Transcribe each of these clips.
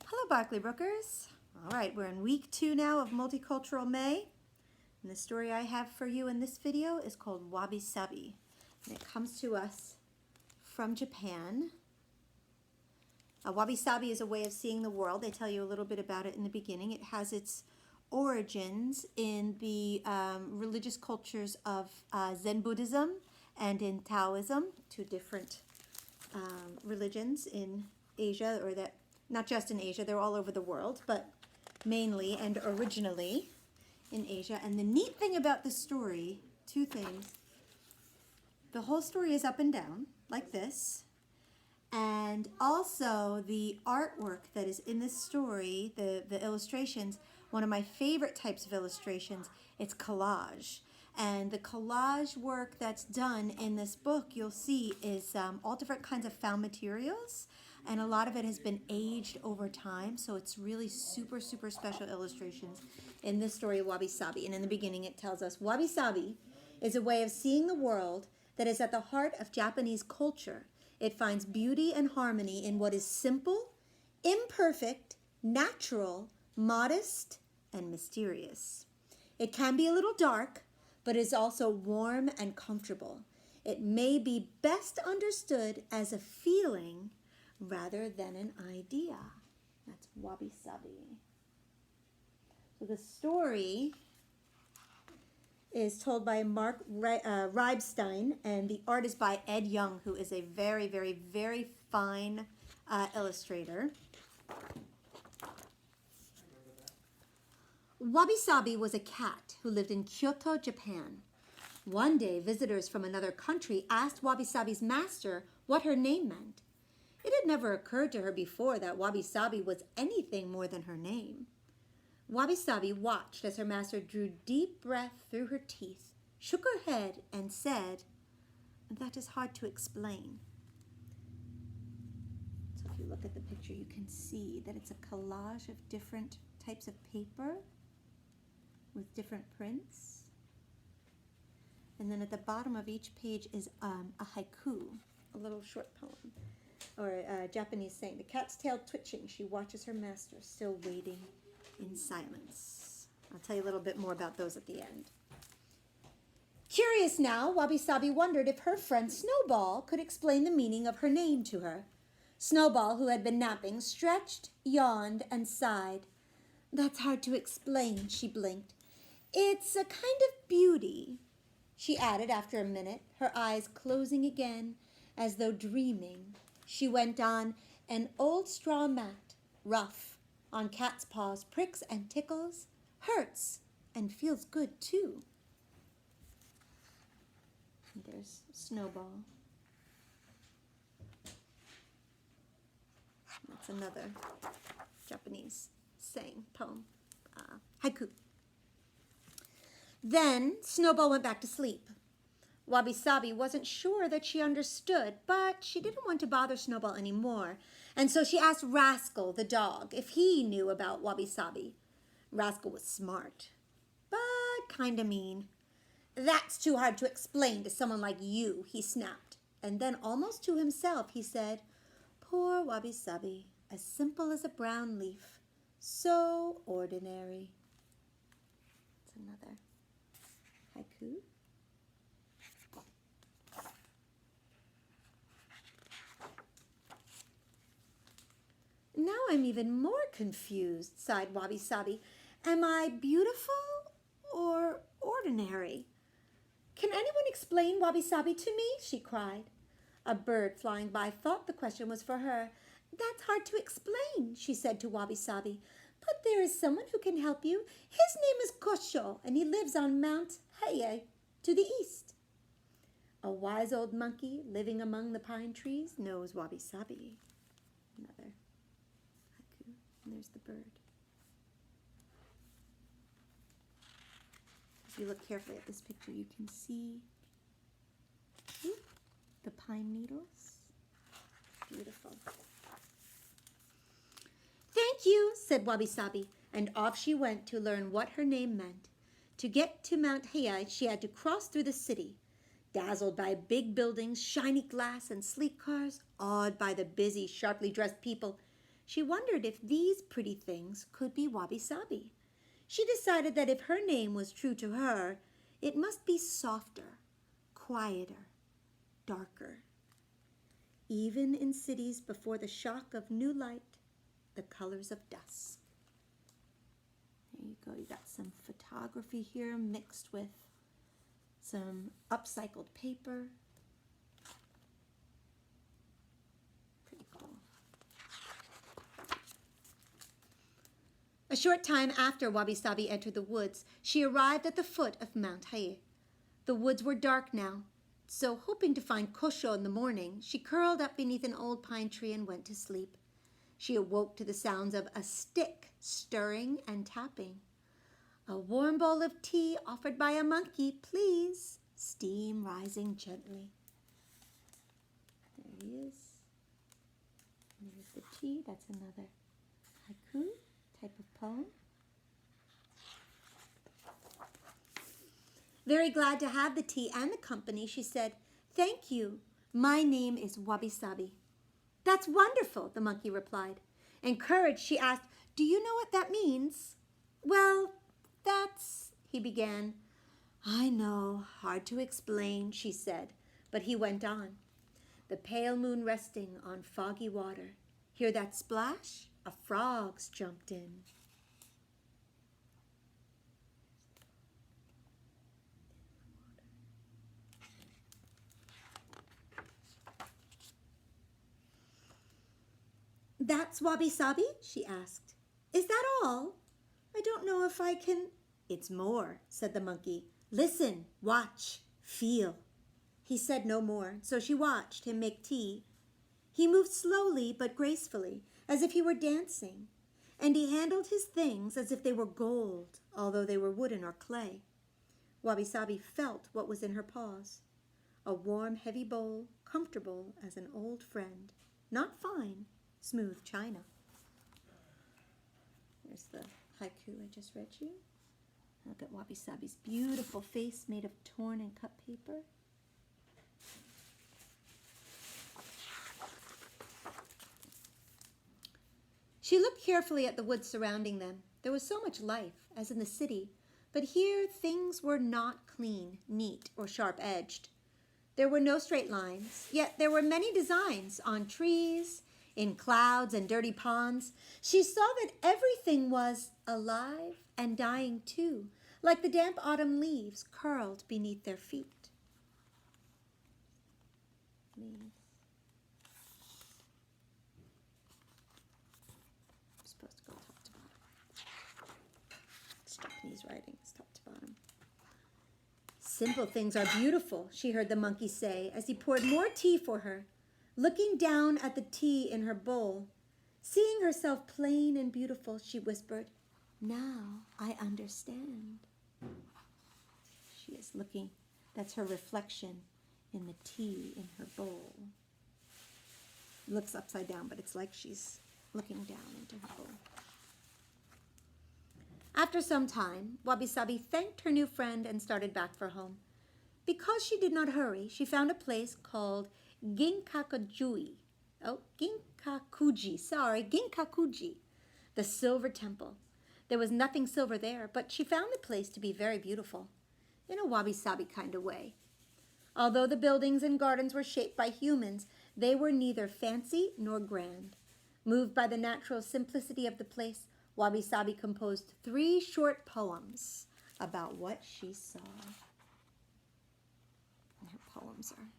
Hello, Barkley Brookers. All right, we're in week 2 now of Multicultural May. And the story I have for you in this video is called Wabi Sabi. And it comes to us from Japan. Wabi Sabi is a way of seeing the world. They tell you a little bit about it in the beginning. It has its origins in the religious cultures of Zen Buddhism and in Taoism, two different religions in Asia, or that not just in Asia, they're all over the world, but mainly and originally in Asia. And the neat thing about this story, two things. The whole story is up and down, like this. And also the artwork that is in this story, the illustrations, one of my favorite types of illustrations, it's collage. And the collage work that's done in this book, you'll see, is all different kinds of found materials. And a lot of it has been aged over time. So it's really super, super special illustrations in this story of Wabi Sabi. And in the beginning, it tells us, Wabi Sabi is a way of seeing the world that is at the heart of Japanese culture. It finds beauty and harmony in what is simple, imperfect, natural, modest, and mysterious. It can be a little dark, but is also warm and comfortable. It may be best understood as a feeling rather than an idea. That's Wabi Sabi. So the story is told by Mark Reibstein, and the art is by Ed Young, who is a very, very, very fine illustrator. Wabi Sabi was a cat who lived in Kyoto, Japan. One day, visitors from another country asked Wabi Sabi's master what her name meant. It had never occurred to her before that Wabi Sabi was anything more than her name. Wabi Sabi watched as her master drew deep breath through her teeth, shook her head, and said, "That is hard to explain." So if you look at the picture, you can see that it's a collage of different types of paper with different prints. And then at the bottom of each page is a haiku, a little short poem, or a Japanese saying. The cat's tail twitching, she watches her master, still waiting in silence. I'll tell you a little bit more about those at the end. Curious now, Wabi Sabi wondered if her friend Snowball could explain the meaning of her name to her. Snowball, who had been napping, stretched, yawned, and sighed. "That's hard to explain," she blinked. "It's a kind of beauty," she added after a minute, her eyes closing again as though dreaming. She went on, "An old straw mat, rough, on cat's paws, pricks and tickles, hurts and feels good too." And there's Snowball. That's another Japanese saying, poem, haiku. Then Snowball went back to sleep. Wabi Sabi wasn't sure that she understood, but she didn't want to bother Snowball anymore. And so she asked Rascal, the dog, if he knew about Wabi Sabi. Rascal was smart, but kind of mean. "That's too hard to explain to someone like you," he snapped. And then almost to himself, he said, "Poor Wabi Sabi, as simple as a brown leaf, so ordinary." That's another haiku. "Now I'm even more confused," sighed Wabi Sabi. "Am I beautiful or ordinary? Can anyone explain Wabi Sabi to me?" she cried. A bird flying by thought the question was for her. "That's hard to explain," she said to Wabi Sabi. "But there is someone who can help you. His name is Kosho, and he lives on Mount Hiei to the east." A wise old monkey living among the pine trees knows Wabi Sabi. Another. And there's the bird. If you look carefully at this picture, you can see the pine needles. Beautiful. "Thank you," said Wabi Sabi, and off she went to learn what her name meant. To get to Mount Hiei, she had to cross through the city. Dazzled by big buildings, shiny glass, and sleek cars, awed by the busy, sharply dressed people, She wondered if these pretty things could be Wabi Sabi. She decided that if her name was true to her, it must be softer, quieter, darker. Even in cities before the shock of new light, the colors of dusk. There you go. You got some photography here mixed with some upcycled paper. Pretty cool. A short time after Wabi Sabi entered the woods, she arrived at the foot of Mount Haie. The woods were dark now, so hoping to find Kosho in the morning, she curled up beneath an old pine tree and went to sleep. She awoke to the sounds of a stick stirring and tapping. A warm bowl of tea offered by a monkey, please. Steam rising gently. There he is. There's the tea. That's another haiku type of poem. Very glad to have the tea and the company, she said, "Thank you. My name is Wabi Sabi." "That's wonderful," the monkey replied. Encouraged, she asked, "Do you know what that means?" "Well, that's," he began. "I know, hard to explain," she said, but he went on. "The pale moon resting on foggy water. Hear that splash? A frog's jumped in." "That's Wabi Sabi?" she asked. "Is that all? I don't know if I can—" "It's more," said the monkey. "Listen, watch, feel." He said no more, so she watched him make tea. He moved slowly but gracefully, as if he were dancing, and he handled his things as if they were gold, although they were wooden or clay. Wabi Sabi felt what was in her paws. A warm, heavy bowl, comfortable as an old friend. Not fine, smooth china. There's the haiku I just read you. Look at Wabi Sabi's beautiful face made of torn and cut paper. She looked carefully at the woods surrounding them. There was so much life, as in the city, but here things were not clean, neat, or sharp-edged. There were no straight lines, yet there were many designs on trees, in clouds and dirty ponds. She saw that everything was alive and dying too, like the damp autumn leaves curled beneath their feet. Leaves. I'm supposed to go top to bottom. It's Japanese writing, it's top to bottom. "Simple things are beautiful," she heard the monkey say as he poured more tea for her. Looking down at the tea in her bowl, seeing herself plain and beautiful, she whispered, "Now I understand." She is looking, that's her reflection in the tea in her bowl. It looks upside down, but it's like she's looking down into her bowl. After some time, Wabi Sabi thanked her new friend and started back for home. Because she did not hurry, she found a place called Ginkakuji, the Silver Temple. There was nothing silver there, but she found the place to be very beautiful, in a wabi-sabi kind of way. Although the buildings and gardens were shaped by humans, they were neither fancy nor grand. Moved by the natural simplicity of the place, Wabi Sabi composed 3 short poems about what she saw. And her poems are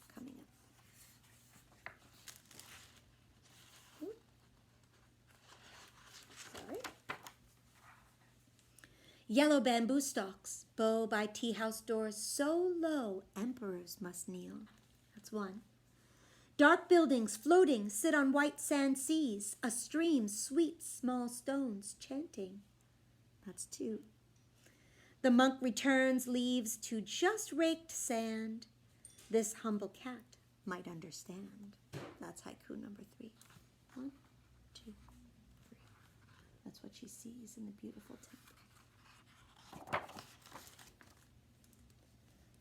coming up. Ooh. Sorry. Yellow bamboo stalks bow by tea house doors so low emperors must kneel. That's 1. Dark buildings floating sit on white sand seas, a stream sweet small stones chanting. That's 2. The monk returns leaves to just raked sand. This humble cat might understand. That's haiku number 3. 1, 2, 3. That's what she sees in the beautiful temple.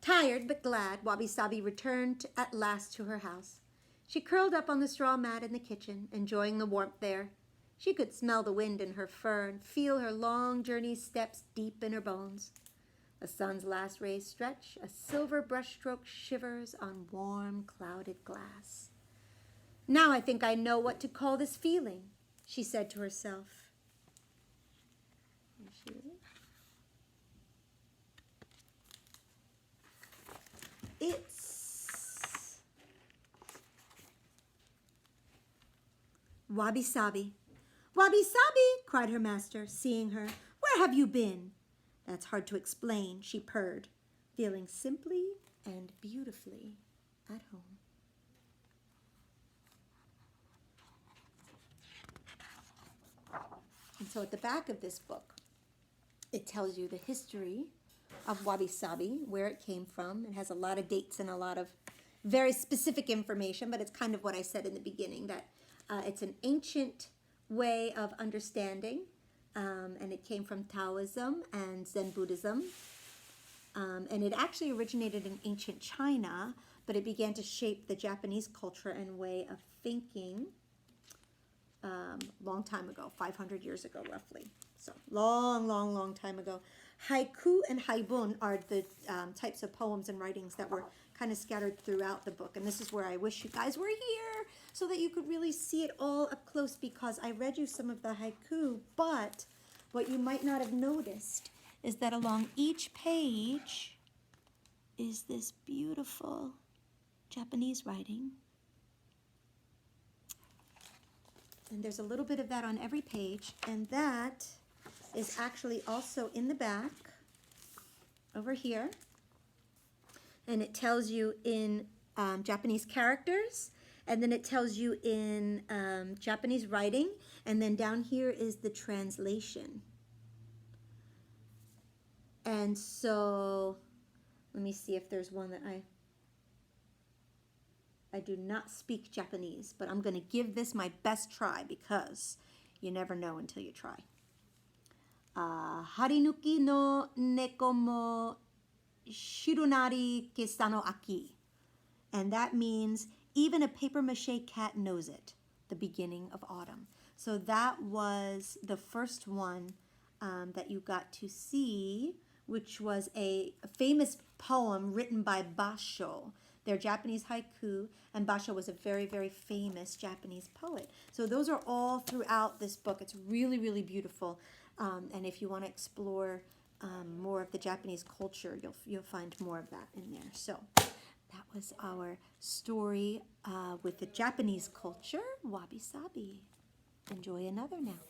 Tired but glad, Wabi Sabi returned at last to her house. She curled up on the straw mat in the kitchen, enjoying the warmth there. She could smell the wind in her fur and feel her long journey's steps deep in her bones. The sun's last rays stretch, a silver brushstroke shivers on warm, clouded glass. Now I think I know what to call this feeling, she said to herself. There she is. It's Wabi Sabi. Wabi Sabi, cried her master, seeing her. Where have you been? That's hard to explain, she purred, feeling simply and beautifully at home. And so at the back of this book, it tells you the history of Wabi Sabi, where it came from. It has a lot of dates and a lot of very specific information, but it's kind of what I said in the beginning, that it's an ancient way of understanding, and it came from Taoism and Zen Buddhism. And it actually originated in ancient China, but it began to shape the Japanese culture and way of thinking long time ago, 500 years ago roughly. So long time ago. Haiku and haibun are the types of poems and writings that were kind of scattered throughout the book. And this is where I wish you guys were here so that you could really see it all up close, because I read you some of the haiku, but what you might not have noticed is that along each page is this beautiful Japanese writing. And there's a little bit of that on every page, and that is actually also in the back over here. And it tells you in Japanese characters, and then it tells you in Japanese writing, and then down here is the translation. And so, let me see if there's one that I do not speak Japanese, but I'm going to give this my best try, because you never know until you try. Harinuki no neko mo shirunari kesa no aki. And that means even a papier-mâché cat knows it, the beginning of autumn. So that was the first one that you got to see, which was a famous poem written by Basho. They're Japanese haiku, and Basho was a very, very famous Japanese poet. So those are all throughout this book. It's really, really beautiful. And if you want to explore more of the Japanese culture, you'll find more of that in there. So that was our story with the Japanese culture, Wabi Sabi. Enjoy another now.